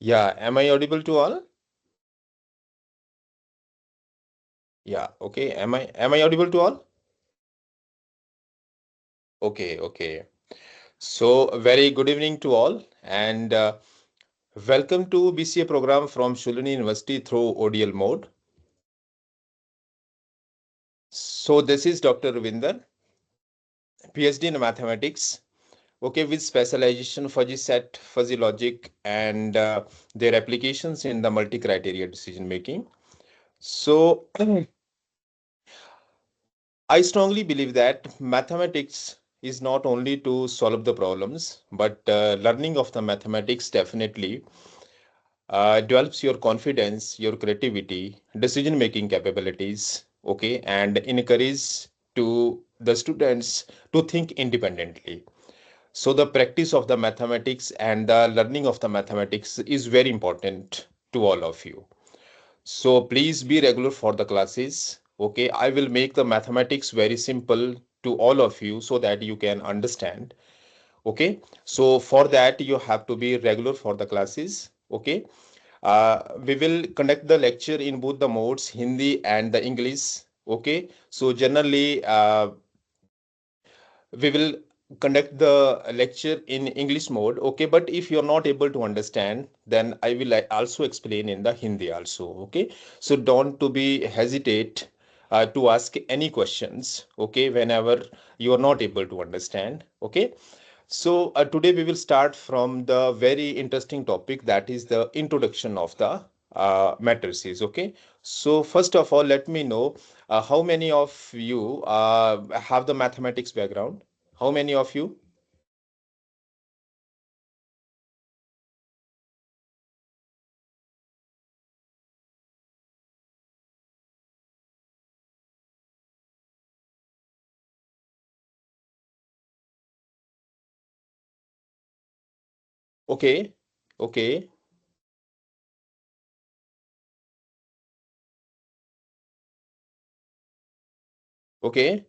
Yeah, am I audible to all? Yeah, okay. Am I audible to all? Okay, okay. So, very good evening to all, and welcome to BCA program from Shulini University through ODL mode. So, this is Dr. Ravinder, PhD in mathematics, okay, with specialization fuzzy set, fuzzy logic, and their applications in the multi-criteria decision making. So, I strongly believe that mathematics is not only to solve the problems, but learning of the mathematics definitely develops your confidence, your creativity, decision making capabilities, okay, and encourage to the students to think independently. So the practice of the mathematics and the learning of the mathematics is very important to all of you. So please be regular for the classes. Okay, I will make the mathematics very simple to all of you so that you can understand. Okay, so for that you have to be regular for the classes. Okay, we will conduct the lecture in both the modes, Hindi and the English. Okay, so generally we will conduct the lecture in English mode. Okay, but if you're not able to understand, then I will also explain in the Hindi also. Okay, so don't to be hesitate to ask any questions. Okay, whenever you are not able to understand. Okay, so today we will start from the very interesting topic, that is the introduction of the matrices. Okay, so first of all, let me know how many of you have the mathematics background? How many of you? Okay, okay, okay,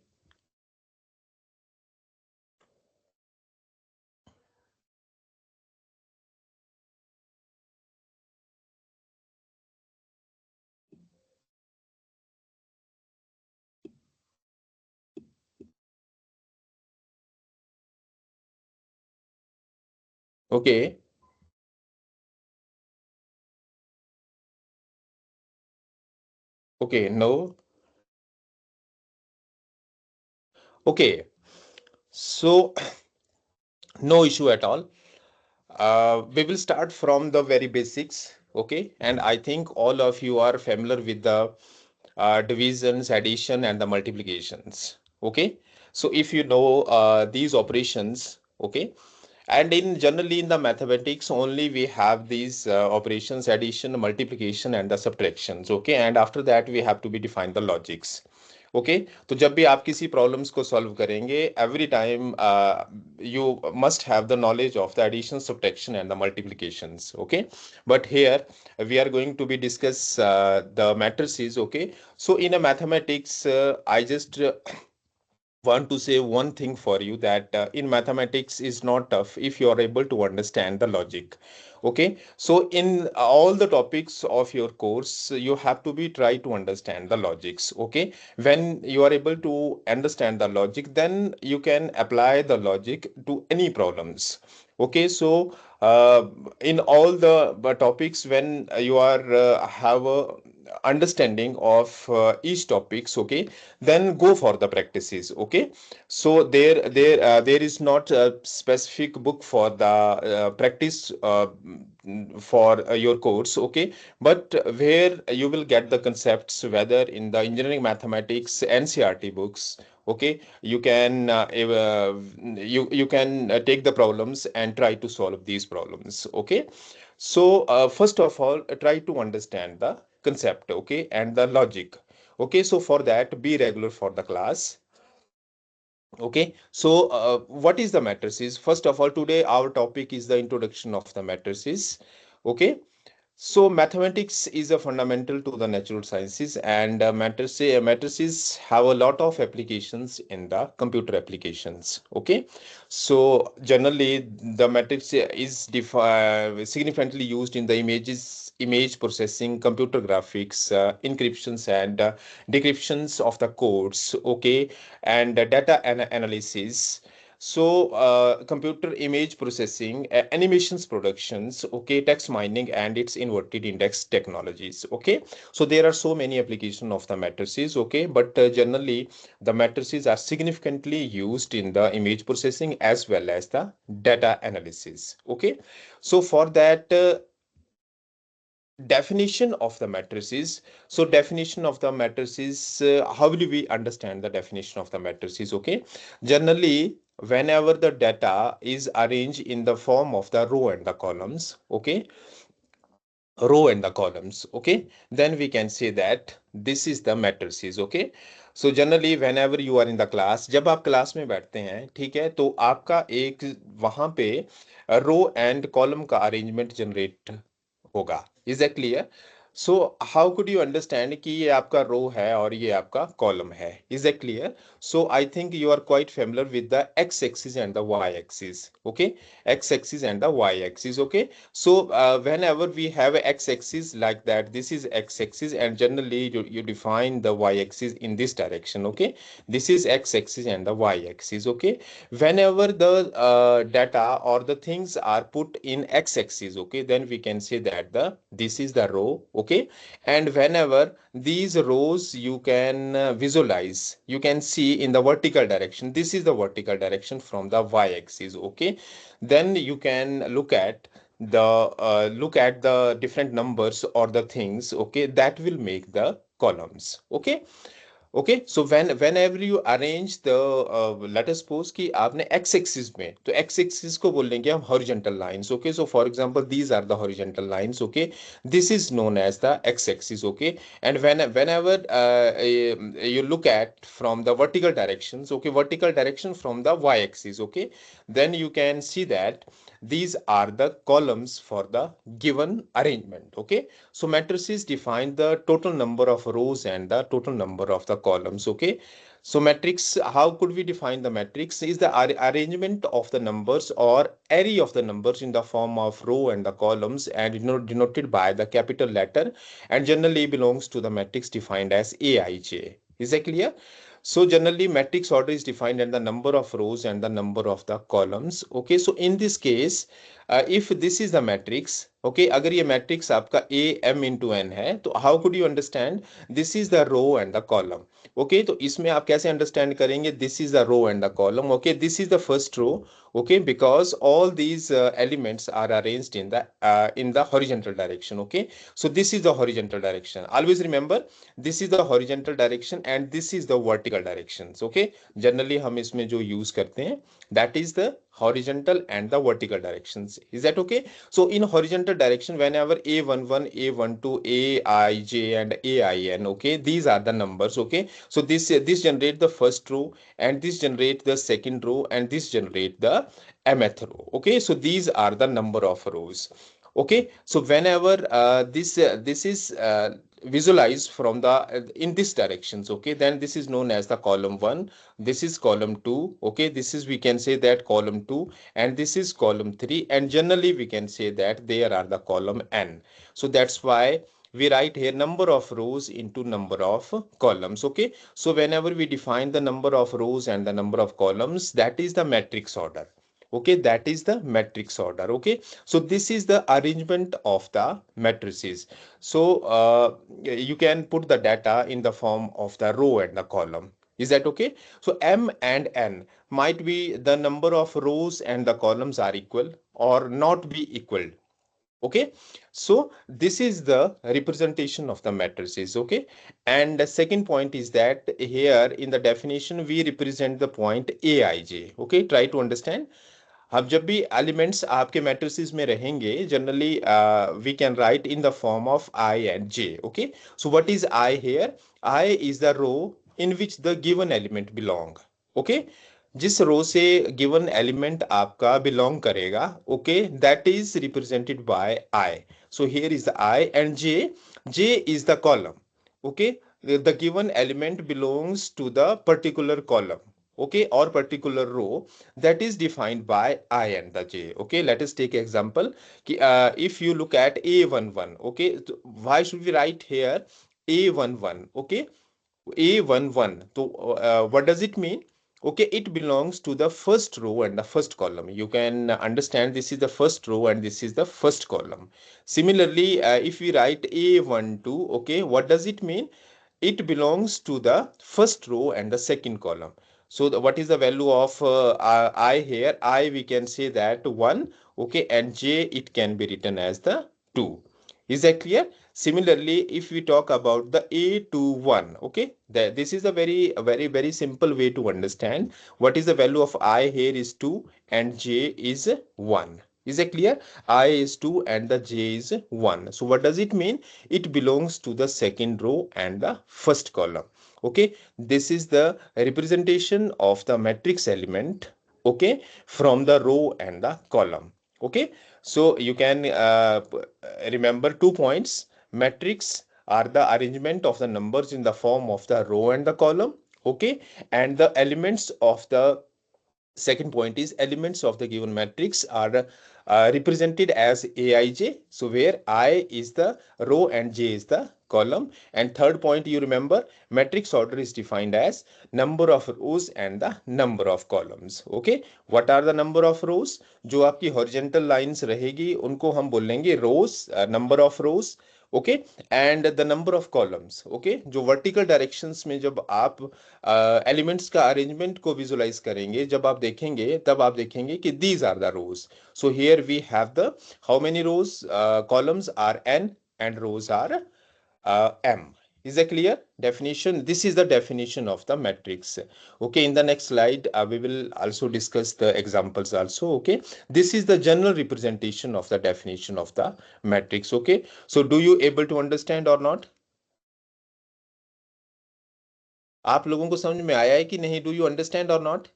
okay, okay. No, okay. So no issue at all. We will start from the very basics. Okay, and I think all of you are familiar with the divisions, addition, and the multiplications. Okay, so if you know these operations, okay, and in generally in the mathematics only we have these operations, addition, multiplication, and the subtractions. Okay, and after that we have to be define the logics. Okay तो जब भी आप किसी problems को solve करेंगे every time you must have the knowledge of the addition subtraction and the multiplications okay but here we are going to be discuss the matrices. Okay, so in a mathematics I just want to say one thing for you, that in mathematics is not tough if you are able to understand the logic. Okay, so in all the topics of your course you have to be try to understand the logics. Okay, when you are able to understand the logic, then you can apply the logic to any problems. Okay, so in all the topics, when you are have a understanding of each topics, okay, then go for the practices. Okay, so there is not a specific book for the practice for your course. Okay, but where you will get the concepts, whether in the engineering mathematics NCRT books. Okay, you can you can take the problems and try to solve these problems. Okay, so first of all, try to understand the concept, okay, and the logic. Okay, so for that, be regular for the class. Okay, so what is the matrices? First of all, today our topic is the introduction of the matrices. Okay, So mathematics is a fundamental to the natural sciences, and matrices have a lot of applications in the computer applications. Okay, so generally the matrix is significantly used in the image processing, computer graphics, encryptions and decryptions of the codes. Okay, and data analysis. So, computer image processing, animations productions, okay, text mining, and its inverted index technologies. Okay, so there are so many applications of the matrices. Okay, but generally the matrices are significantly used in the image processing as well as the data analysis. Okay, so for that. Definition of the matrices. So definition of the matrices, how will we understand the definition of the matrices? Okay, generally whenever the data is arranged in the form of the row and the columns, okay, row and the columns, okay, then we can say that this is the matrices. Okay, so generally whenever you are in the class, जब आप class में बैठते हैं, ठीक है, तो आपका एक वहां पे रो एंड कॉलम का अरेंजमेंट जनरेट होगा. Is that clear? So how could you understand कि ये आपका रो है और ये आपका कॉलम है? Is that clear? So I think you are quite familiar with the x axis and the y axis. Okay, x axis and the y axis. Okay, so whenever we have a x axis like that, this is x axis, and generally you define the y axis in this direction. Okay, this is x axis and the y axis. Okay, whenever the data or the things are put in x axis, okay, then we can say that the this is the row. Okay, and whenever these rows you can visualize, you can see in the vertical direction, this is the vertical direction from the y axis. Okay, then you can look at the different numbers or the things, okay, that will make the columns. Okay, okay, so whenever you arrange the let us suppose कि आपने x axis में, तो x axis को बोलेंगे हम horizontal lines. Okay, so for example these are the horizontal lines. Okay, this is known as the x axis. Okay, and whenever you look at from the vertical directions, okay, vertical direction from the y axis, okay, then you can see that these are the columns for the given arrangement. Okay, so matrices define the total number of rows and the total number of the columns. Okay, so matrix, how could we define the matrix? Is the arrangement of the numbers or array of the numbers in the form of row and the columns, and denoted by the capital letter, and generally belongs to the matrix defined as aij. Is that clear? So generally matrix order is defined as the number of rows and the number of the columns. Okay, so in this case, if this is the matrix, okay, अगर ये matrix आपका a m into n है, तो how could you understand this is the row and the column? Okay, तो इसमें आप कैसे understand करेंगे this is the row and the column? Okay, this is the first row. Okay, because all these elements are arranged in the horizontal direction. Okay, so this is the horizontal direction. Always remember, this is the horizontal direction and this is the vertical directions. Okay, generally हम इसमें जो use करते हैं, that is the horizontal and the vertical directions. Is that okay? So in horizontal direction, whenever a11, a12, aij and ain, okay, these are the numbers. Okay, so this generate the first row, and this generate the second row, and this generate the mth row. Okay, so these are the number of rows. Okay, so whenever this is visualized from the in this directions, okay, then this is known as the column 1, this is column 2, okay, this is, we can say that column 2, and this is column 3, and generally we can say that there are the column n. So that's why we write here number of rows into number of columns. Okay, so whenever we define the number of rows and the number of columns, that is the matrix order. Okay, that is the matrix order. Okay, so this is the arrangement of the matrices. So you can put the data in the form of the row and the column. Is that okay? So m and n might be the number of rows and the columns are equal or not be equal. Okay, so this is the representation of the matrices. Okay, and the second point is that here in the definition we represent the point aij. Okay, try to understand. अब जब भी elements आपके matrices में रहेंगे, generally we can write in the form of i and j. Okay, so what is i here? I is the row in which the given element belong. Okay, जिस row से given element आपका belong करेगा, okay, that is represented by i. So here is the I and J. J is the column. Okay, the given element belongs to the particular column, okay, or particular row that is defined by I and the J. Okay, let us take example. If you look at A11, okay, why should we write here A11? Okay, A11. So, what does it mean? Okay, it belongs to the first row and the first column. You can understand this is the first row and this is the first column. Similarly, if we write A12, okay, what does it mean? It belongs to the first row and the second column. So, what is the value of I here? I, we can say that 1, okay, and J, it can be written as the 2. Is that clear? Similarly, if we talk about the A21, okay, this is a very simple way to understand. What is the value of I here is 2 and J is 1. Is it clear? I is 2 and the J is 1. So what does it mean? It belongs to the second row and the first column. Okay, this is the representation of the matrix element, okay, from the row and the column. Okay, so you can remember 2 points. Matrix are the arrangement of the numbers in the form of the row and the column. Okay, and the elements of the second point is elements of the given matrix are represented as Aij. So where I is the row and J is the column. And third point, you remember, matrix order is defined as number of rows and the number of columns. Okay, what are the number of rows? जो आपकी horizontal lines रहेगी उनको हम बोलेंगे rows, number of rows. Okay, and the number of columns, okay, जो vertical directions में जब आप एलिमेंट्स का अरेंजमेंट को विजुलाइज करेंगे, जब आप देखेंगे तब आप देखेंगे कि these are the rows. So here we have the how many rows, columns are n and rows are m. Is that clear? Definition. This is the definition of the matrix. Okay, in the next slide, we will also discuss the examples also. Okay, this is the general representation of the definition of the matrix. Okay, so do you able to understand or not? आप लोगों को समझ में आया है कि नहीं? Do you understand or not?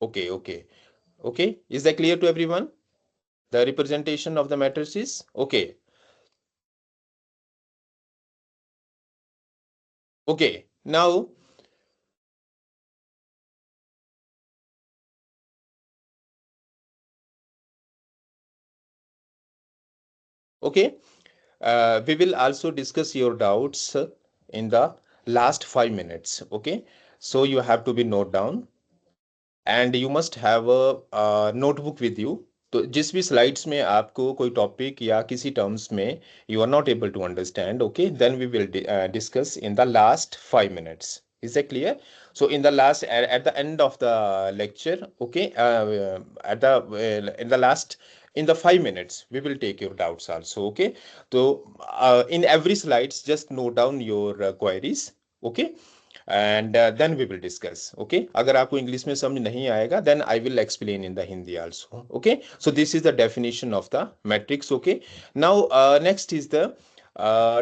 Okay, okay, okay. Is that clear to everyone? The representation of the matrices? Okay, okay. Now, okay. We will also discuss your doubts in the last 5 minutes. Okay, so you have to be note down and you must have a notebook with you. तो जिस भी slides में आपको कोई topic या किसी terms में you are not able to understand, okay, then we will discuss in the last 5 minutes. Is that clear? So in the last at the end of the lecture, okay, at the in the last in the 5 minutes we will take your doubts also. Okay, so in every slides just note down your queries. Okay, and then we will discuss. Okay, अगर आपको English में समझ नहीं आएगा then I will explain in the Hindi also. Okay, so this is the definition of the matrix. Okay, now next is the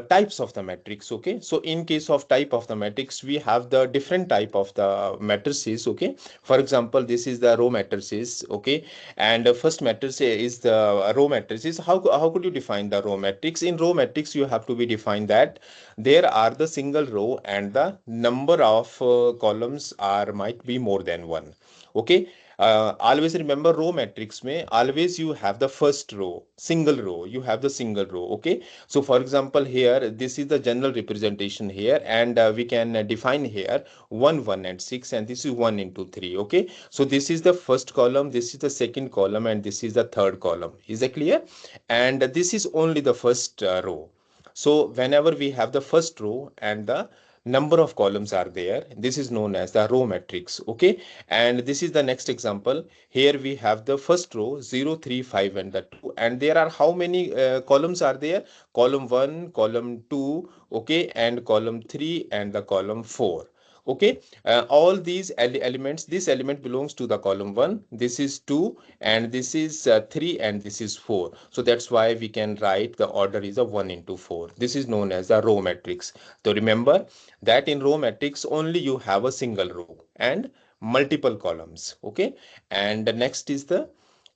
types of the matrix. Okay, so in case of type of the matrix we have the different type of the matrices. Okay, for example, this is the row matrices. Okay, and the first matrix is the row matrices. How could you define the row matrix? In row matrix you have to be defined that there are the single row and the number of columns are might be more than one. Okay, always remember row matrix may always you have the first row, single row, you have the single row. Okay, so for example here this is the general representation here, and we can define here 1 1 and 6, and this is 1 into 3. Okay, so this is the first column, this is the second column, and this is the third column. Is that clear? And this is only the first row. So whenever we have the first row and the number of columns are there, this is known as the row matrix. Okay, and this is the next example. Here we have the first row 0 3 5 and the 2, and there are how many columns are there? Column 1, column 2, okay, and column 3 and the column 4. Okay, all these elements, this element belongs to the column 1, this is 2, and this is 3, and this is 4. So that's why we can write the order is a 1 into 4. This is known as the row matrix. So remember that in row matrix only you have a single row and multiple columns. Okay, and the next is the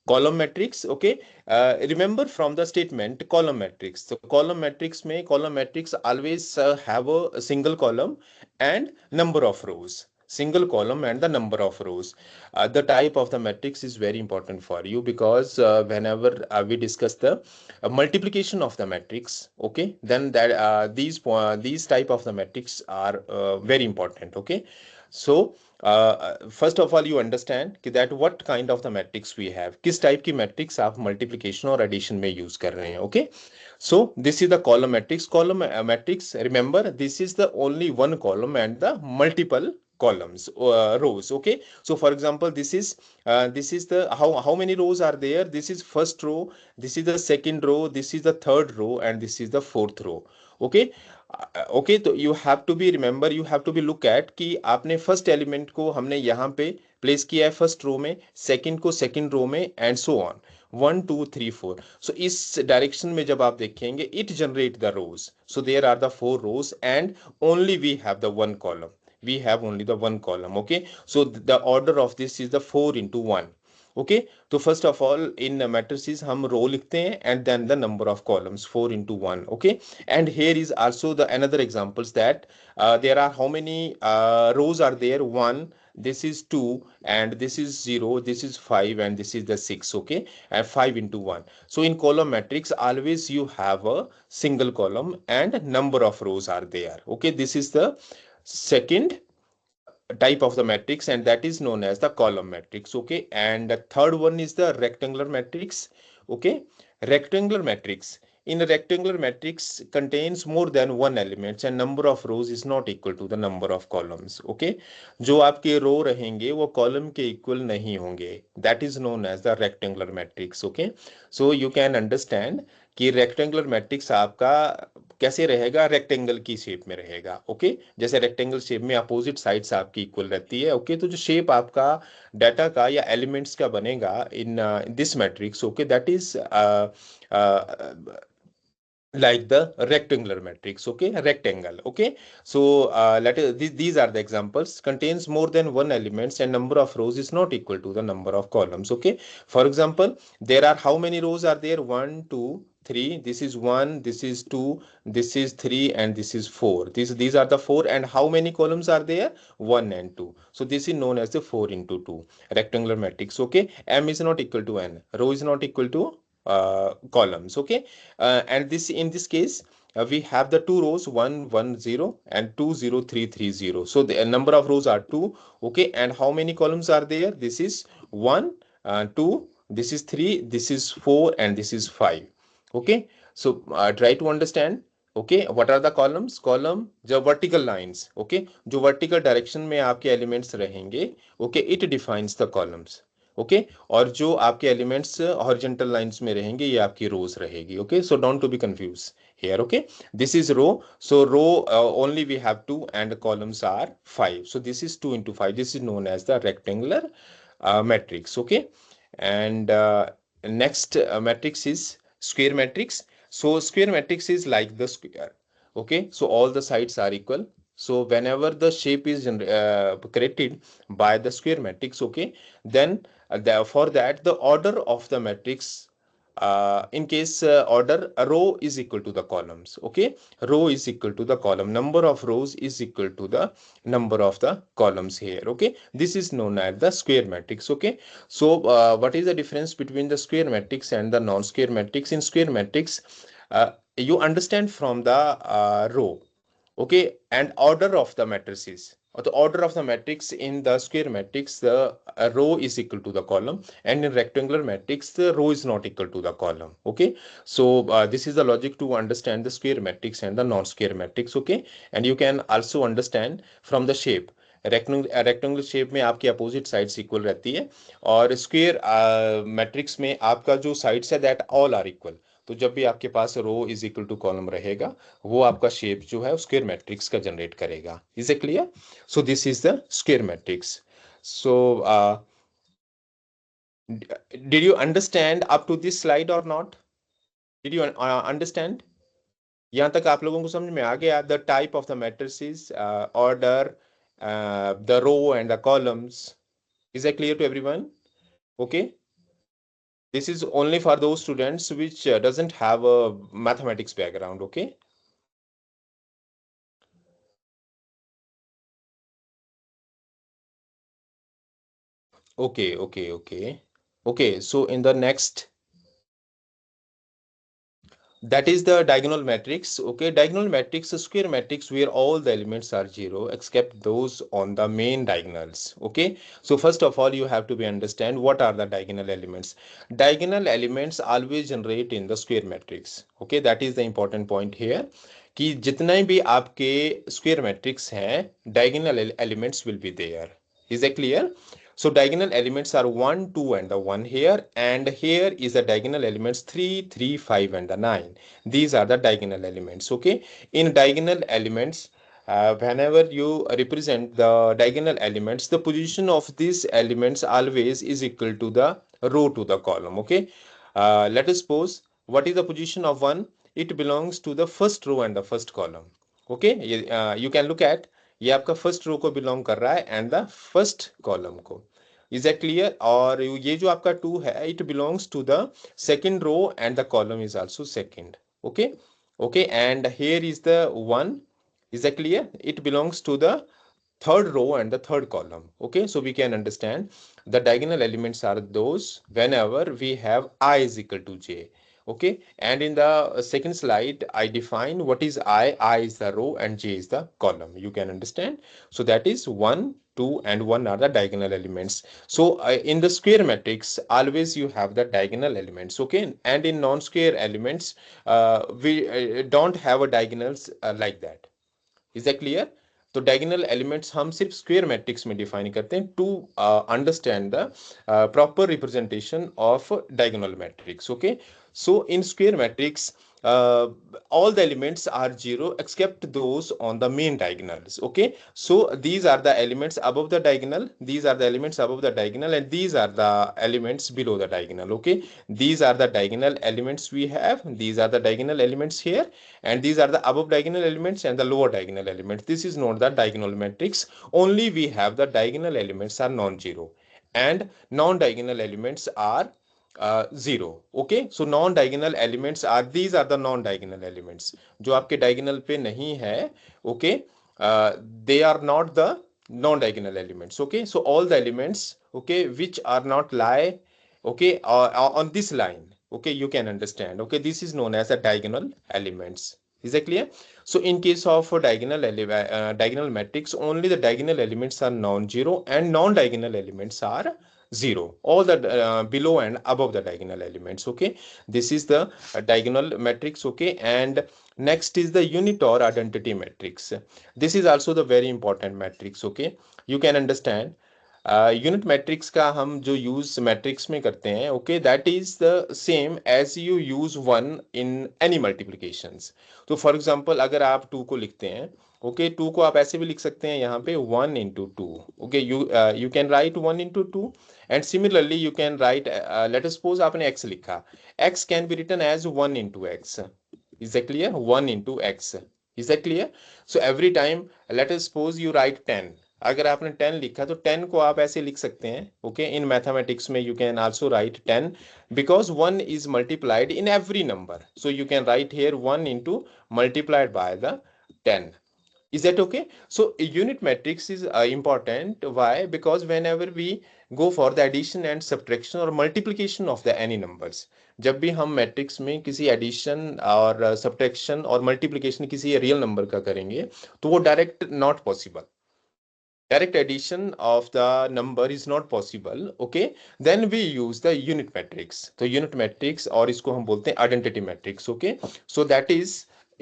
column matrix. Okay, remember from the statement column matrix. So column matrix always have a single column and number of rows. Single column and the number of rows. The type of the matrix is very important for you, because whenever we discuss the multiplication of the matrix, okay, then that these type of the matrix are very important. Okay, so first of all you understand कि that what kind of the matrix we have, किस type की matrix आप multiplication और addition में use कर रहे हैं. Okay, so this is the column matrix. Column matrix, remember, this is the only one column and the multiple columns, rows. Okay, so for example, this is the how many rows are there. This is first row, this is the second row, this is the third row, and this is the fourth row. Okay, okay, तो you have to be remember, you have to be look at कि आपने first element को हमने यहाँ पे place किया है first row में, सेकंड को सेकंड रो में, एंड सो ऑन, 1 2 3 4. सो इस डायरेक्शन में जब आप देखेंगे it generate the rows. So there are the 4 rows and only we have the one column. We have only the one column. Okay, so the order of this is the 4 into 1. Okay, तो first of all in matrices हम row लिखते हैं and then the number of columns 4 into 1. Okay, and here is also the another examples that there are how many rows are there. 1, this is 2, and this is 0, this is 5, and this is the 6. Okay, and 5 into 1. So in column matrix always you have a single column and number of rows are there. Okay, this is the second type of the matrix, and that is known as the column matrix. Okay, and the third one is the rectangular matrix. Okay, rectangular matrix, in a rectangular matrix contains more than one element and number of rows is not equal to the number of columns. Okay, जो आपके रो रहेंगे वो column के equal नहीं होंगे. That is known as the rectangular matrix. Okay, so you can understand कि rectangular matrix आपका कैसे रहेगा, रेक्टेंगल की शेप में रहेगा. ओके, जैसे रेक्टेंगल शेप में अपोजिट साइड्स आपकी इक्वल रहती है. ओके, तो जो शेप आपका डाटा का या एलिमेंट्स का बनेगा in this matrix, okay, that is like the rectangular matrix. Okay, rectangle. Okay, so these are the examples. Contains more than one elements and number of rows is not equal to the number of columns. Okay, for example, there are how many rows are there? 1 2 3. This is 1, this is 2, this is 3, and this is 4. These are the 4. And how many columns are there? 1 and 2. So this is known as the 4 into 2 rectangular matrix. Okay, m is not equal to n, row is not equal to columns. Okay, and this in this case we have the two rows, 1 1 0 and 2 0 3 3 0. So the number of rows are 2. Okay, and how many columns are there? This is 1 2, this is 3, this is 4, and this is 5. Okay, so try to understand. Okay, what are the columns? Column जो vertical lines. Okay, जो vertical direction में आपके elements रहेंगे. Okay, it defines the columns. Okay okay? और जो आपके elements horizontal lines में रहेंगे ये आपकी रोज रहेगी. Okay, so don't to be confuse here. Okay, this is row. So row only we have 2 and columns are 5. So this is 2 into 5. This is known as the rectangular matrix. Okay, and next matrix is square matrix. So square matrix is like the square. Okay, so all the sides are equal. So whenever the shape is created by the square matrix, okay, then for that the order of the matrix, in case order, a row is equal to the columns. Okay, row is equal to the column, number of rows is equal to the number of the columns here. Okay, this is known as the square matrix. Okay, so what is the difference between the square matrix and the non-square matrix? In square matrix, you understand from the row. Okay, and order of the matrices, or the order of the matrix in the square matrix, the row is equal to the column, and in rectangular matrix the row is not equal to the column. Okay, so this is the logic to understand the square matrix and the non-square matrix. Okay, and you can also understand from the shape. Rectangular shape में आपकी opposite sides equal रहती है, और square matrix में आपका जो sides है that all are equal. तो जब भी आपके पास रो इज इक्वल टू कॉलम रहेगा, वो आपका शेप जो है स्क्वायर मैट्रिक्स का जनरेट करेगा. Is it clear? So this is the square matrix. So did you understand up to this slide or not? Did you understand? यहाँ तक आप लोगों को समझ में आ गया? The type of the matrices, order, the row and the columns. Is that clear to everyone? Okay. This is only for those students which doesn't have a mathematics background. Okay. Okay. So in the next, that is the diagonal matrix. Okay, diagonal matrix, a square matrix where all the elements are zero except those on the main diagonals. Okay, so first of all, you have to be understand what are the diagonal elements. Diagonal elements always generate in the square matrix. Okay, that is the important point here. कि जितने भी आपके square matrix हैं, diagonal elements will be there. Is that clear? So diagonal elements are 1, 2 and the 1 here, and here is the diagonal elements 3, 3, 5 and the 9. These are the diagonal elements. Okay. In diagonal elements, whenever you represent the diagonal elements, the position of these elements always is equal to the row to the column. Okay. Let us suppose what is the position of 1? It belongs to the first row and the first column. Okay. You can look at ये आपका first row को belong कर रहा है and the first column को. Is that clear? और ये जो आपका 2 है, it belongs to the second row and the column is also second. Okay. Okay, and here is the 1. Is that clear? It belongs to the third row and the third column. Okay, so we can understand the diagonal elements are those whenever we have I is equal to j. Okay, and in the second slide I define what is I is the row and j is the column. You can understand. So that is 1, 2 and 1 are the diagonal elements. So in the square matrix always you have the diagonal elements. Okay, and in non-square elements we don't have a diagonals like that. Is that clear? तो diagonal elements हम सिर्फ square matrix में define करते हैं to understand the proper representation of diagonal matrix. Okay, so in square matrix all the elements are zero except those on the main diagonals. Okay, so these are the elements above the diagonal, these are the elements above the diagonal, and these are the elements below the diagonal. Okay, these are the diagonal elements we have, these are the diagonal elements here, and these are the above diagonal elements and the lower diagonal elements. This is not the diagonal matrix. Only we have the diagonal elements are non-zero and non-diagonal elements are 0. Okay, so non-diagonal elements are, these are the non-diagonal elements जो आपके diagonal पे नहीं है. Okay, they are not the non-diagonal elements. Okay, so all the elements, okay, which are not lie, okay, on this line. Okay, you can understand. Okay, this is known as a diagonal elements. Is that clear? So in case of a diagonal matrix, only the diagonal elements are non-zero and non-diagonal elements are 0. All the below and above the diagonal elements. Okay, this is the diagonal matrix. Okay, and next is the unit or identity matrix. This is also the very important matrix. Okay, you can understand. Unit matrix का हम जो use matrix में करते हैं, okay, that is the same as you use one in any multiplications. तो for example अगर आप 2 को लिखते हैं, ओके, 2 को आप ऐसे भी लिख सकते हैं यहाँ पे 1 into 2. Okay, you can write 1 into 2 and similarly you can write, let us suppose आपने x लिखा, x can be written as 1 into x. Is that clear? 1 into x. Is that clear? So every time let us suppose you write 10. अगर आपने 10 लिखा तो 10 को आप ऐसे लिख सकते हैं. ओके, इन मैथमेटिक्स में you can also right 10 because 1 is multiplied in every number, so you can write here 1 into multiplied by the 10. Is that okay? So a unit matrix is important. Why? Because whenever we go for the addition and subtraction or multiplication of the any numbers, जब भी हम matrix में किसी addition और subtraction और multiplication किसी real number का करेंगे तो वो direct not possible. Direct addition of the number is not possible. Okay, then we use the unit matrix. तो unit matrix और इसको हम बोलते हैं identity matrix. Okay, so that is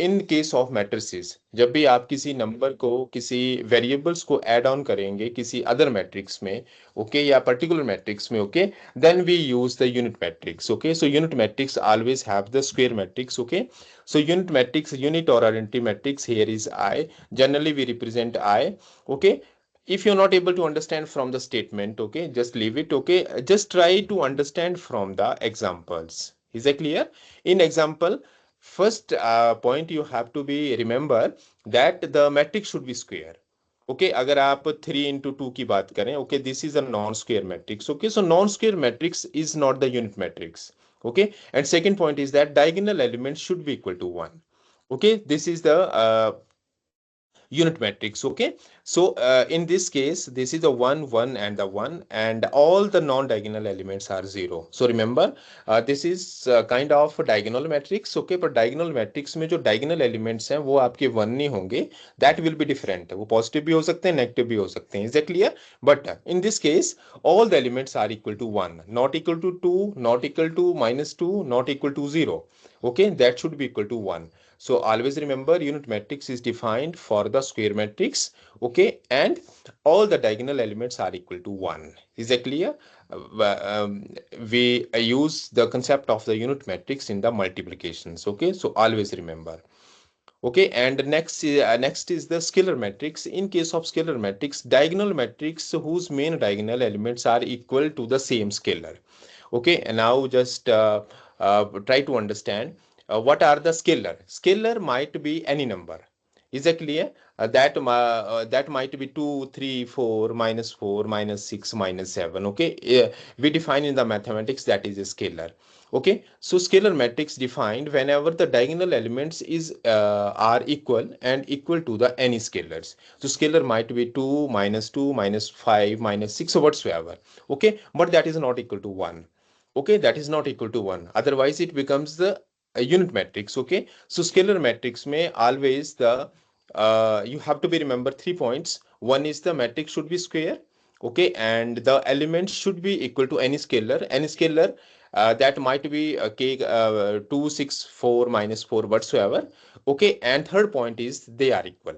in case of matrices. जब भी आप किसी नंबर को किसी वेरिएबल्स को ऐड ऑन करेंगे किसी अदर मैट्रिक्स में, ओके, या पर्टिकुलर मैट्रिक्स में, okay, then we use the unit matrix. Okay, so unit matrix always have the square matrix. Okay, so unit matrix, unit or identity matrix, here is I. Generally we represent I. Okay, if you're not able to understand from the statement, okay, just leave it. Okay, just try to understand from the examples. Is that clear? In example, first point you have to be remember that the matrix should be square. Okay अगर आप 3 into 2 की बात करें, okay this is a non square matrix. Okay so non square matrix is not the unit matrix. Okay, and second point is that diagonal elements should be equal to 1. Okay, this is the unit matrix. Okay, so in this case this is the 1 1 and the 1, and all the non-diagonal elements are 0. So remember, this is kind of diagonal matrix. Okay, पर diagonal matrix में जो diagonal elements हैं वो आपके 1 नहीं होंगे. That will be different. वो positive भी हो सकते हैं, negative भी हो सकते हैं. Is that clear? But in this case all the elements are equal to 1, not equal to 2, not equal to -2, not equal to 0. Okay, that should be equal to 1. So always remember, unit matrix is defined for the square matrix. Okay, and all the diagonal elements are equal to 1. Is that clear? We use the concept of the unit matrix in the multiplications. Okay, so always remember. Okay, and next is the scalar matrix. In case of scalar matrix, diagonal matrix whose main diagonal elements are equal to the same scalar. Okay, and now just try to understand what are the scalar. Scalar might be any number. Is that clear? That might be 2, 3, 4, -4, -6, -7. Okay, we define in the mathematics that is a scalar. Okay, so scalar matrix defined whenever the diagonal elements is are equal and equal to the any scalars. So scalar might be 2, -2, -5, -6, or whatsoever. Okay, but that is not equal to 1. Okay, that is not equal to 1. Otherwise it becomes the unit matrix. Okay, so scalar matrix may always the you have to be remember 3 points. One is the matrix should be square. Okay, and the elements should be equal to any scalar. Any scalar that might be k 2, 6, 4, -4 whatsoever. Okay, and third point is they are equal.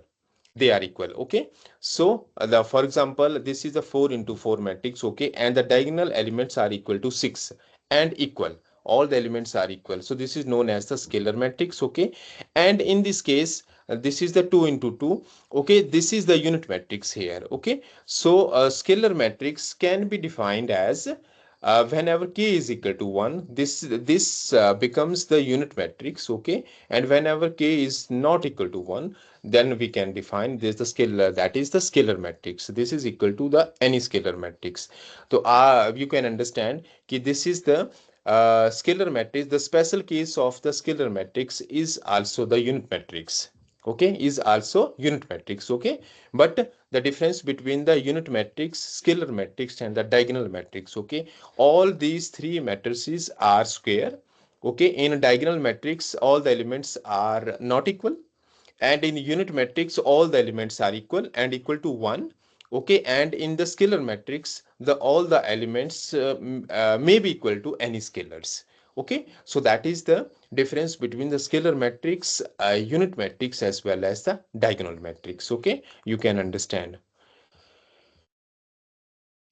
They are equal. Okay, so the for example this is a 4 into 4 matrix. Okay, and the diagonal elements are equal to 6 and equal. All the elements are equal, so this is known as the scalar matrix. Okay, and in this case this is the 2 into 2. Okay, this is the unit matrix here. Okay, so a scalar matrix can be defined as whenever k is equal to 1, this becomes the unit matrix. Okay, and whenever k is not equal to 1, then we can define this the scalar, that is the scalar matrix. This is equal to the any scalar matrix. So you can understand that this is the scalar matrix. The special case of the scalar matrix is also the unit matrix. Okay, is also unit matrix. Okay, but the difference between the unit matrix, scalar matrix, and the diagonal matrix. Okay, all these three matrices are square. Okay, in a diagonal matrix all the elements are not equal, and in unit matrix all the elements are equal and equal to 1. Okay, and in the scalar matrix the all the elements may be equal to any scalars. Okay, so that is the difference between the scalar matrix, unit matrix, as well as the diagonal matrix. Okay, you can understand.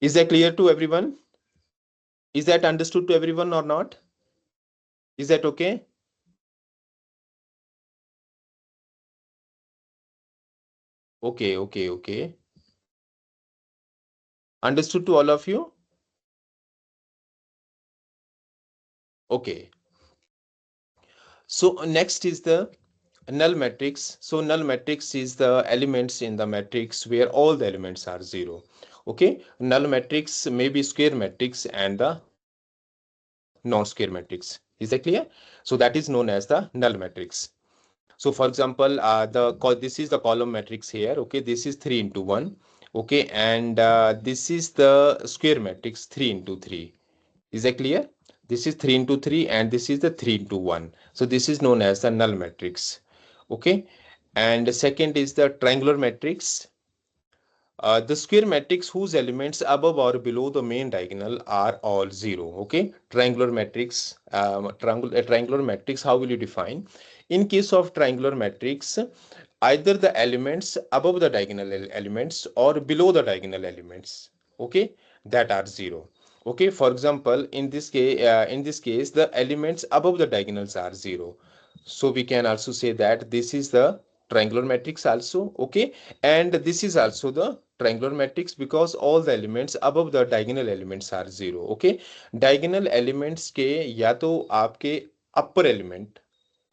Is that clear to everyone? Is that understood to everyone or not? Is that okay? Okay, okay, okay. Understood to all of you? Okay. So next is the null matrix. So null matrix is the elements in the matrix where all the elements are 0. Okay, null matrix may be square matrix and the non-square matrix. Is that clear? So that is known as the null matrix. So for example, this is the column matrix here. Okay, this is 3 into 1. Okay, and this is the square matrix 3 into 3. Is that clear? This is 3 into 3 and this is the 3 into 1. So this is known as the null matrix. Okay, and the second is the triangular matrix. The square matrix whose elements above or below the main diagonal are all 0. Okay, triangular matrix, triangular matrix, how will you define? In case of triangular matrix, either the elements above the diagonal elements or below the diagonal elements, okay, that are 0. Okay, for example, in this case the elements above the diagonals are 0, so we can also say that this is the triangular matrix also. Okay, and this is also the triangular matrix because all the elements above the diagonal elements are 0. Okay, diagonal elements के या तो आपके upper element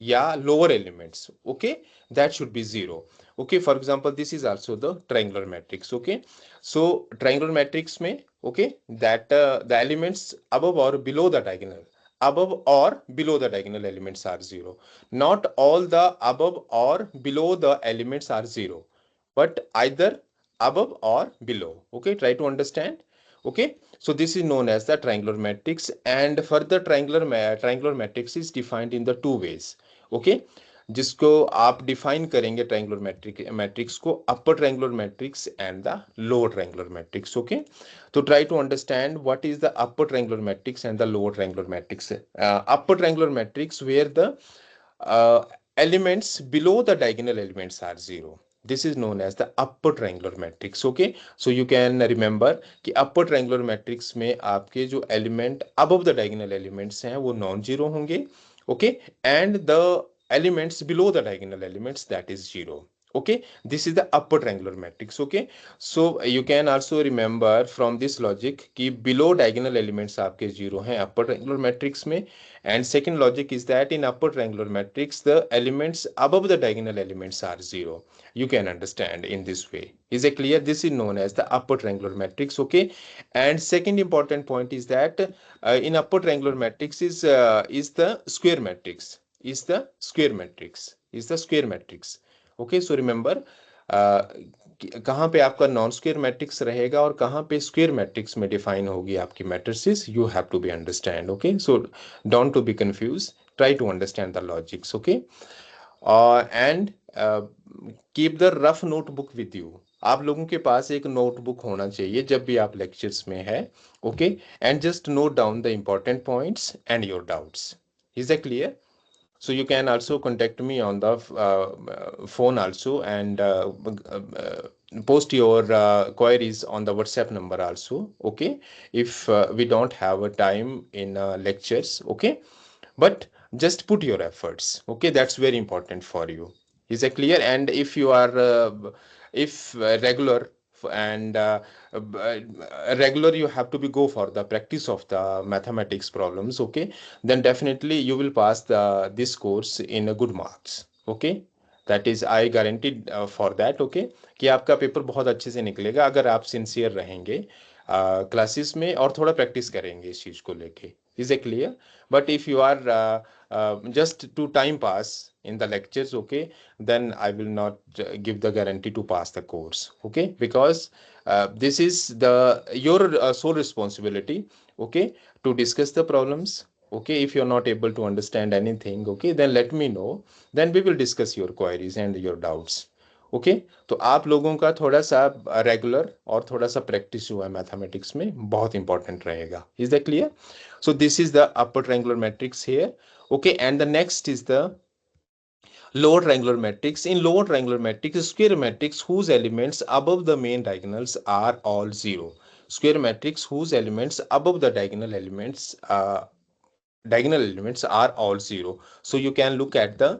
या lower elements, okay, that should be 0. Okay, for example, this is also the triangular matrix. Okay, so triangular matrix may, okay, that the elements above or below the diagonal, above or below the diagonal elements are zero. Not all the above or below the elements are zero, but either above or below. Okay, try to understand. Okay, so this is known as the triangular matrix, and further triangular matrix is defined in the two ways. Okay, जिसको आप define करेंगे triangular matrix को, upper triangular matrix and the lower triangular matrix. Okay, तो try to understand what is the upper triangular matrix and the lower triangular matrix. Upper triangular matrix where the elements below the diagonal elements are zero. This is known as the upper triangular matrix. Okay, so you can remember कि upper triangular matrix में आपके जो element above the diagonal elements हैं वो non zero होंगे. Okay, and the elements below the diagonal elements, that is zero. Okay, this is the upper triangular matrix. Okay, so you can also remember from this logic कि below diagonal elements आपके zero हैं upper triangular matrix में, and second logic is that in upper triangular matrix the elements above the diagonal elements are zero. You can understand in this way. Is it clear? This is known as the upper triangular matrix. Okay, and second important point is that in upper triangular matrix is the square matrix, is the square matrix. Okay, so remember कहाँ पे आपका non square matrix रहेगा और कहाँ पे square matrix में define होगी आपकी matrices. You have to be understand. Okay, so don't to be confuse, try to understand the logics. Okay, and keep the rough notebook with you. आप लोगों के पास एक नोटबुक होना चाहिए जब भी आप लेक्चर्स में है. Okay, and just note down the important points and your doubts. Is that clear? So you can also contact me on the phone also, and post your queries on the WhatsApp number also. Okay, if we don't have a time in lectures. Okay, but just put your efforts. Okay, that's very important for you. Is that clear? And if you are if regular and regular, you have to be go for the practice of the mathematics problems. Okay, then definitely you will pass the this course in a good marks. Okay, that is I guaranteed for that. Okay, कि आपका paper बहुत अच्छे से निकलेगा अगर आप sincere रहेंगे classes में और थोड़ा प्रैक्टिस करेंगे इस चीज को लेके. Is a clear? But if you are just to time pass in the lectures, okay, then I will not give the guarantee to pass the course. Okay, because this is the your sole responsibility. Okay, to discuss the problems. Okay, if you're not able to understand anything, okay, then let me know, then we will discuss your queries and your doubts. Okay, तो आप लोगों का थोड़ा सा regular और थोड़ा सा practice जो है मैथमेटिक्स में बहुत इंपॉर्टेंट रहेगा. Is that clear? So this is the upper triangular matrix here. Okay, and the next is the lower triangular matrix. In lower triangular matrix, square matrix whose elements above the main diagonals are all zero. Square matrix whose elements above the diagonal elements are all zero. So you can look at the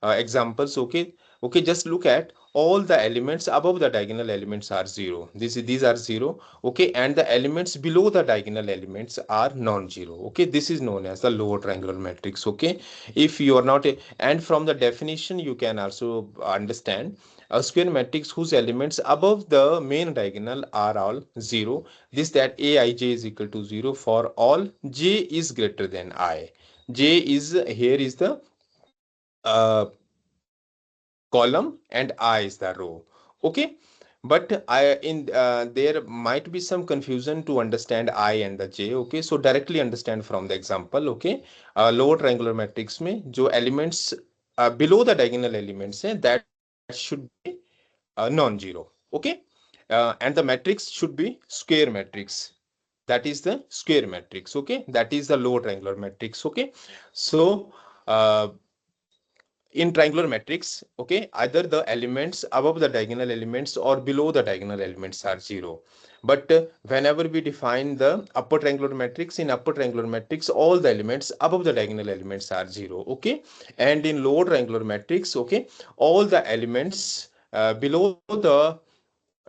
examples. Okay, okay, just look at all the elements above the diagonal elements are zero. These are zero. Okay, and the elements below the diagonal elements are non-zero. Okay, this is known as the lower triangular matrix. Okay, if you are not and from the definition you can also understand a square matrix whose elements above the main diagonal are all zero. This that aij is equal to 0 for all j is greater than I. J is here is the column and I is the row. Okay, but I in there might be some confusion to understand I and the j. Okay, so directly understand from the example. Okay, lower triangular matrix में जो elements below the diagonal elements हैं, that should be non-zero. Okay, and the matrix should be square matrix. That is the square matrix. Okay, that is the lower triangular matrix. Okay, so in triangular matrix, okay, either the elements above the diagonal elements or below the diagonal elements are zero. But whenever we define the upper triangular matrix, in upper triangular matrix all the elements above the diagonal elements are zero. Okay, and in lower triangular matrix, okay, all the elements below the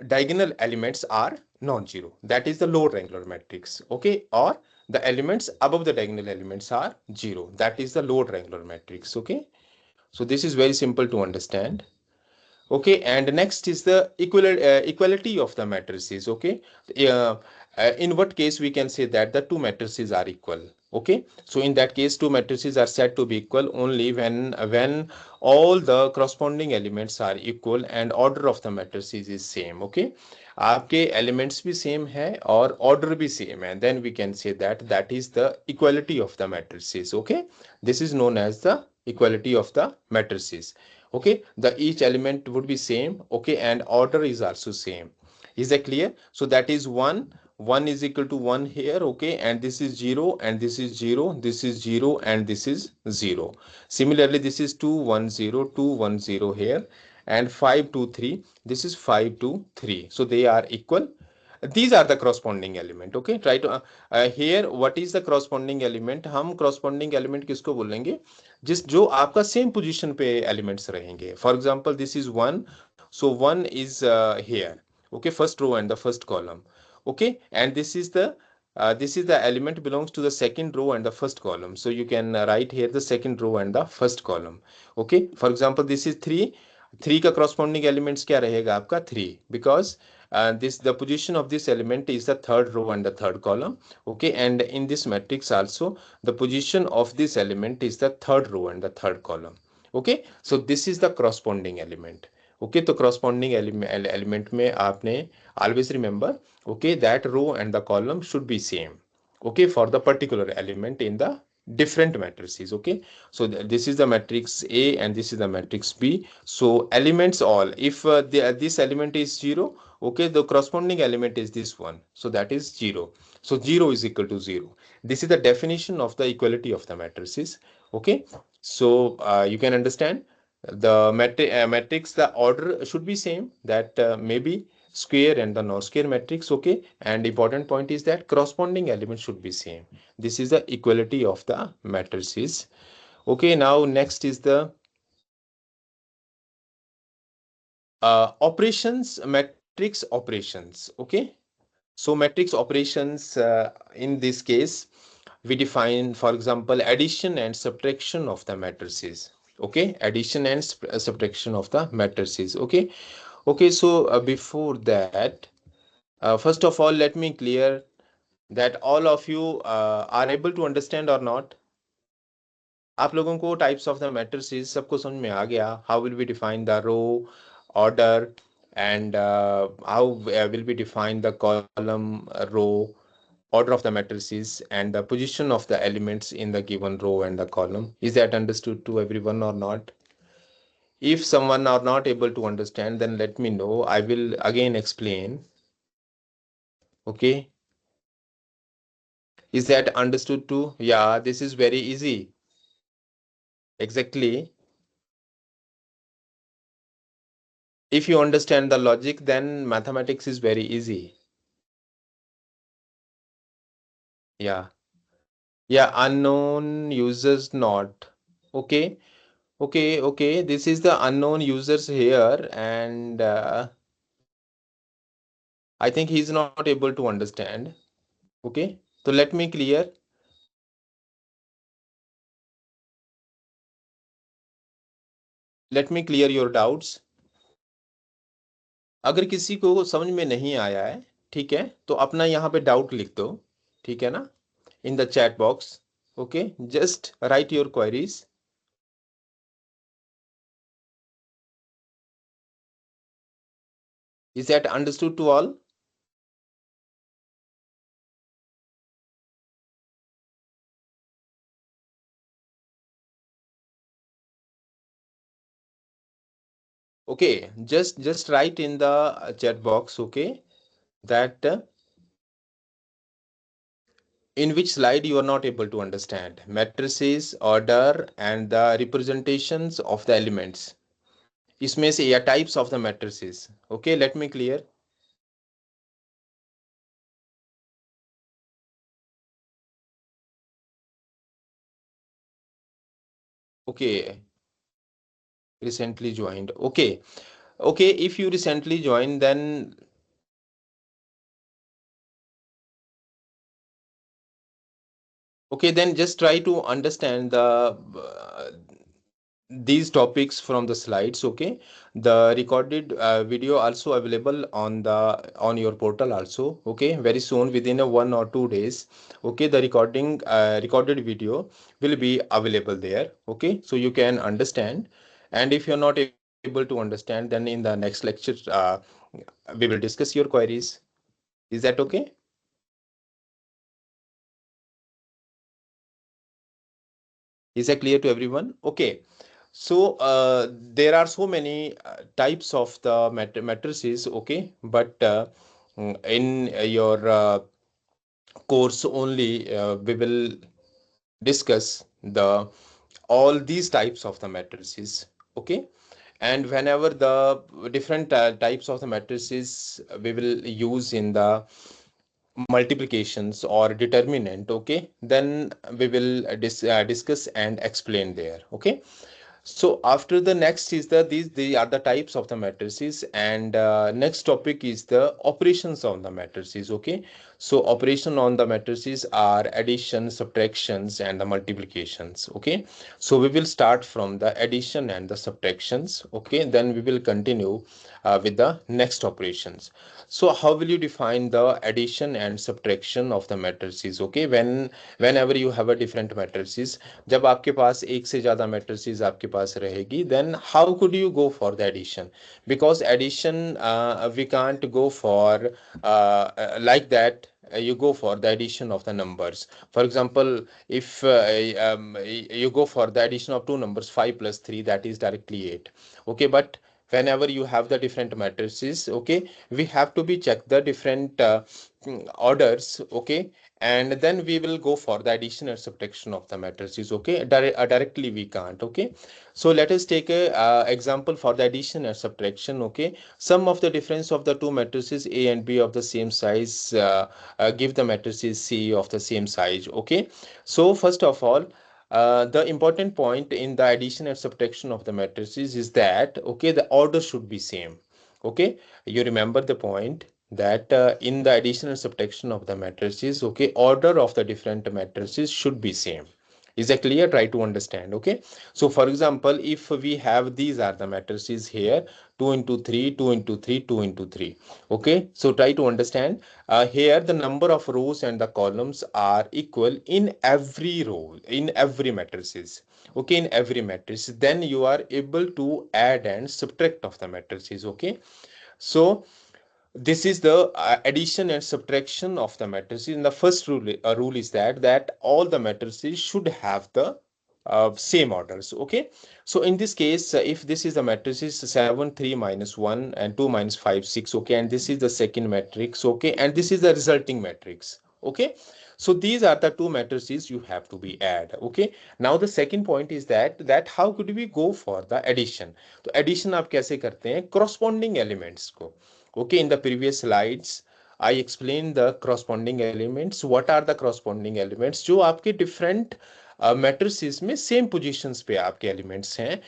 diagonal elements are non-zero. That is the lower triangular matrix. Okay, or the elements above the diagonal elements are zero. That is the lower triangular matrix. Okay, so this is very simple to understand. Okay, and next is the equality of the matrices. Okay, uh, in what case we can say that the two matrices are equal. Okay, so in that case two matrices are said to be equal only when all the corresponding elements are equal and order of the matrices is same. Okay, आपके elements भी same है और order भी same है, then we can say that that is the equality of the matrices. Okay, this is known as the equality of the matrices. Okay, the each element would be same. Okay, and order is also same. Is that clear? So that is 1 is equal to 1 here. Okay, and this is 0 and this is 0, this is 0 and this is 0. Similarly this is 2 1 0 2 1 0 here, and 5 2 3, this is 5 2 3. So they are equal. These are the corresponding element. Okay, try to here what is the corresponding element? हम corresponding element किसको बोलेंगे? जिस जो आपका same position पे elements रहेंगे. For example this is 1, so 1 is here. Okay, first row and the first column. Okay, and this is the element belongs to the second row and the first column, so you can write here the second row and the first column. Okay, for example this is 3. 3 का corresponding elements क्या रहेगा आपका? 3, because this the position of this element is the third row and the third column. Okay, and in this matrix also the position of this element is the third row and the third column. Okay, so this is the corresponding element. Okay, तो corresponding element में आपने always remember, okay, that row and the column should be same. Okay, for the particular element in the different matrices. Okay, so this is the matrix A and this is the matrix B. So elements all, if this element is 0, okay, the corresponding element is this one, so that is 0. So 0 is equal to 0. This is the definition of the equality of the matrices. Okay, so you can understand the matrix, the order should be same, that maybe square and the non-square matrix. Okay, and important point is that corresponding element should be same. This is the equality of the matrices. Okay, now next is the operations, matrix operations. Okay, so matrix operations, in this case we define, for example, addition and subtraction of the matrices. Okay, addition and subtraction of the matrices. Okay, okay, so before that, first of all let me clear that all of you are able to understand or not. आप लोगों को types of the matrices सबको समझ में आ गया? How will we define the row, order, and how will we define the column, row, order of the matrices, and the position of the elements in the given row and the column? Is that understood to everyone or not? If someone are not able to understand, then let me know. I will again explain. Okay. Is that understood too? Yeah, this is very easy. Exactly. If you understand the logic, then mathematics is very easy. Yeah. Yeah, unknown users not. Okay. Okay, okay. This is the unknown users here, and I think he's not able to understand. Okay. So let me clear. Let me clear your doubts. अगर किसी को समझ में नहीं आया है, ठीक है, तो अपना यहाँ पे डाउट लिख दो. ठीक है ना? In the chat box. Okay, just write your queries. Is that understood to all? Okay, just write in the chat box. Okay, that in which slide you are not able to understand matrices, order, and the representations of the elements. इसमें से या types of the matrices. Okay, let me clear. Okay, recently joined. Okay, okay, if you recently joined, then okay, then just try to understand these topics from the slides. Okay, the recorded video also available on the on your portal also. Okay, very soon, within a 1 or 2 days. Okay, the recorded video will be available there. Okay, so you can understand, and if you're not able to understand, then in the next lecture we will discuss your queries. Is that okay? Is that clear to everyone? Okay. So there are so many types of the matrices, okay, but in your course only we will discuss the all these types of the matrices, okay, and whenever the different types of the matrices we will use in the multiplications or determinant, okay, then we will discuss and explain there, okay. So after the next is these are the types of the matrices, and next topic is the operations on the matrices. Okay, so operation on the matrices are addition, subtractions, and the multiplications. Okay, so we will start from the addition and the subtractions. Okay, then we will continue with the next operations. So how will you define the addition and subtraction of the matrices? Okay, whenever you have a different matrices, जब आपके पास एक से ज्यादा matrices आपके पास रहेगी, then how could you go for the addition? Because addition we can't go for like that. You go for the addition of the numbers. For example, if you go for the addition of two numbers, 5 plus 3, that is directly 8. Okay, but whenever you have the different matrices, okay, we have to be check the different orders, okay, and then we will go for the addition and subtraction of the matrices. Okay, directly we can't. Okay, so let us take a example for the addition and subtraction. Okay, sum of the difference of the two matrices A and B of the same size give the matrices C of the same size. Okay, so first of all, the important point in the addition and subtraction of the matrices is that, okay, the order should be same. Okay, you remember the point that in the addition and subtraction of the matrices, okay, order of the different matrices should be same. Is that clear? Try to understand. Okay, so for example, if we have these are the matrices here, 2 into 3, 2 into 3, 2 into 3. Okay, so try to understand. Here the number of rows and the columns are equal in every row, in every matrices. Okay, in every matrix, then you are able to add and subtract of the matrices. Okay, so this is the addition and subtraction of the matrices. And the first rule is that all the matrices should have the same orders. Okay, so in this case, if this is the matrices 7 3 minus 1 and 2 minus 5 6, okay, and this is the second matrix, okay, and this is the resulting matrix. Okay, so these are the two matrices you have to be add. Okay, now the second point is that how could we go for the addition? तो addition आप कैसे करते हैं? Corresponding elements को. Okay, in the previous slides, I explained the corresponding elements. What are the corresponding elements? जो आपके different matrices में same positions पे आपके elements हैं,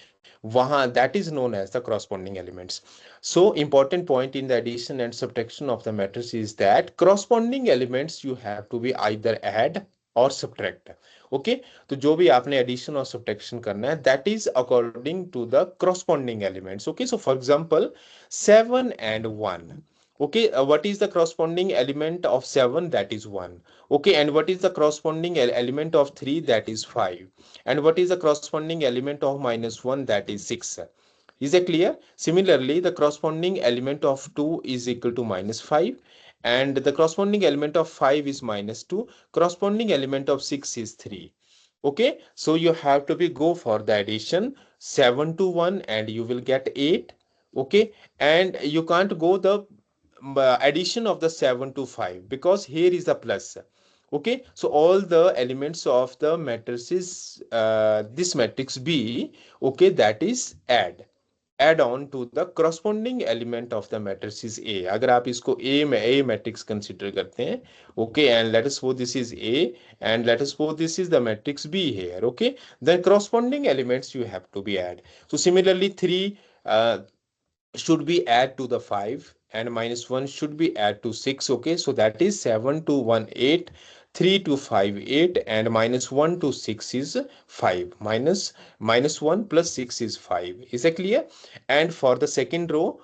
वहाँ that is known as the corresponding elements. So important point in the addition and subtraction of the matrix is that corresponding elements you have to be either add or subtract. Okay, तो जो भी आपने addition और subtraction करना है, that is according to the corresponding elements. Okay, so for example, 7 and 1. Okay, what is the corresponding element of 7? That is 1. Okay, and what is the corresponding element of 3? That is 5. And what is the corresponding element of minus 1? That is 6. Is that clear? Similarly, the corresponding element of 2 is equal to minus 5, and the corresponding element of 5 is minus 2. Corresponding element of 6 is 3. Okay, so you have to be go for the addition 7 to 1 and you will get 8. Okay, and you can't go the addition of the 7 to 5 because here is the plus. Okay, so all the elements of the matrices, this matrix B, okay, that is add on to the corresponding element of the matrices A. अगर आप इसको A matrix consider करते हैं, okay, and let us suppose this is A and let us suppose this is the matrix B here. Okay, then corresponding elements you have to be add. So similarly 3 should be add to the 5, and minus 1 should be add to 6. Okay, so that is 7 to 1 8, 3 to 5 8, and minus 1 to 6 is 5. Minus 1 plus 6 is 5. Is that clear? And for the second row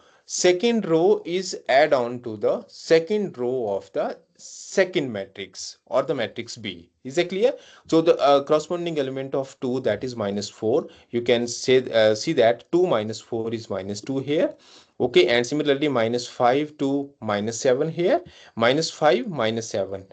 is add on to the second row of the second matrix or the matrix B. Is that clear? So the corresponding element of 2, that is minus 4. You can say see that 2 minus 4 is minus 2 here. Okay, and similarly minus 5 to minus 7 here, minus 5 minus 7,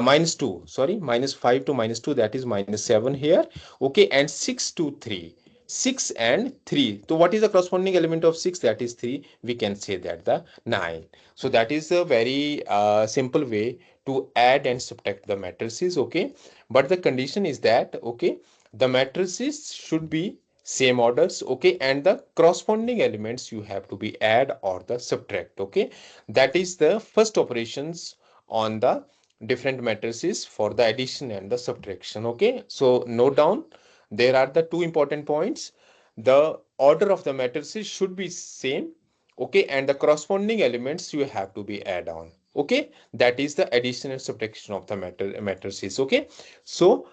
minus 2, sorry, minus 5 to minus 2, that is minus 7 here. Okay, and 6 to 3, 6 and 3. So what is the corresponding element of 6? That is 3. We can say that the 9. So that is a very simple way to add and subtract the matrices. Okay, but the condition is that, okay, the matrices should be same orders. Okay, and the corresponding elements you have to be add or the subtract. Okay, that is the first operations on the different matrices for the addition and the subtraction. Okay, so note down, there are the two important points. The order of the matrices should be same. Okay, and the corresponding elements you have to be add on. Okay, that is the addition and subtraction of the matrices. Okay, so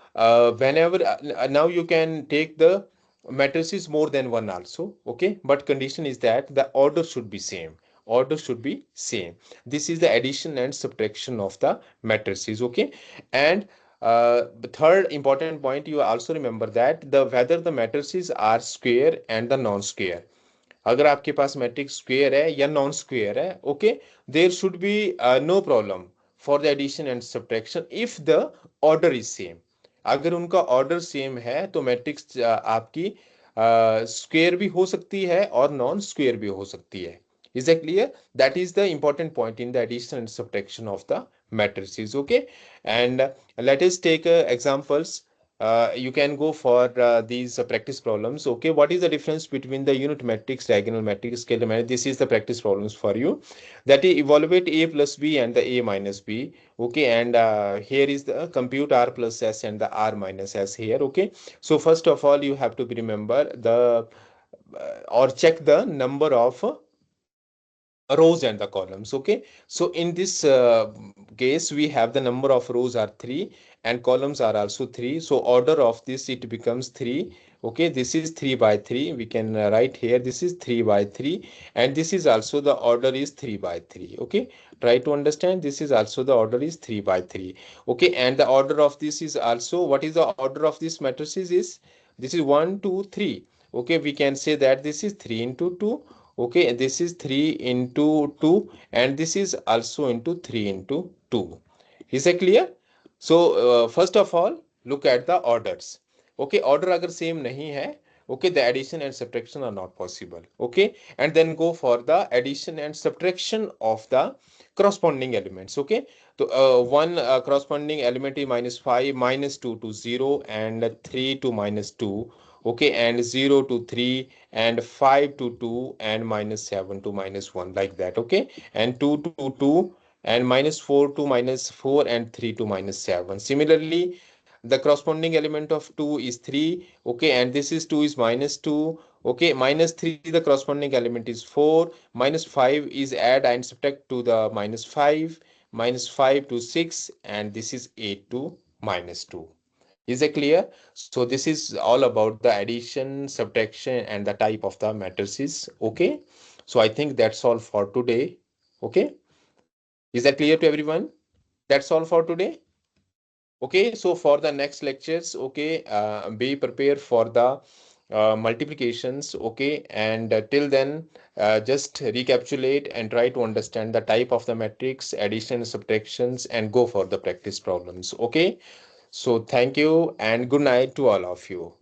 whenever now you can take the matrices more than one also. Okay, but condition is that the order should be same. Order should be same. This is the addition and subtraction of the matrices. Okay, and the third important point, you also remember that the whether the matrices are square and the non-square. अगर आपके पास matrix square है या non square है, okay, there should be no problem for the addition and subtraction if the order is same. अगर उनका order same है तो matrix आपकी स्क्वायर भी हो सकती है और नॉन स्क्वायर भी हो सकती है. Is that clear? That is the important point in the addition and subtraction of the matrices. Okay, and let us take examples. You can go for these practice problems. Okay, what is the difference between the unit matrix, diagonal matrix, scalar matrix? This is the practice problems for you. That is, evaluate a plus b and the a minus b. Okay, and here is the compute r plus s and the r minus s here. Okay, so first of all you have to be remember the or check the number of rows and the columns. Okay, so in this case we have the number of rows are 3 and columns are also 3, so order of this it becomes 3. Okay, this is 3 by 3. We can write here this is 3 by 3, and this is also the order is 3 by 3. Okay, try to understand, this is also the order is 3 by 3. Okay, and the order of this is also, what is the order of this matrices is, this is 1 2 3. Okay, we can say that this is 3 into 2. Okay, this is 3 into 2, and this is also into 3 into 2. Is that clear? So first of all look at the orders. Okay, order agar same nahi hai, okay, the addition and subtraction are not possible. Okay, and then go for the addition and subtraction of the corresponding elements. Okay, so one corresponding element is minus 5, minus 2 to 0, and 3 to minus 2. Okay, and 0 to 3, and 5 to 2, and minus 7 to minus 1, like that. Okay, and 2 to 2, and minus 4 to minus 4, and 3 to minus 7. Similarly, the corresponding element of 2 is 3. Okay, and this is 2 is minus 2. Okay, minus 3, the corresponding element is 4. Minus 5 is add and subtract to the minus 5. Minus 5 to 6, and this is 8 to minus 2. Is it clear? So this is all about the addition, subtraction, and the type of the matrices. Okay, so I think that's all for today. Okay, is that clear to everyone? That's all for today. Okay, so for the next lectures, okay, be prepared for the multiplications. Okay, and till then just recapitulate and try to understand the type of the matrix, addition, subtractions, and go for the practice problems. Okay, so thank you and good night to all of you.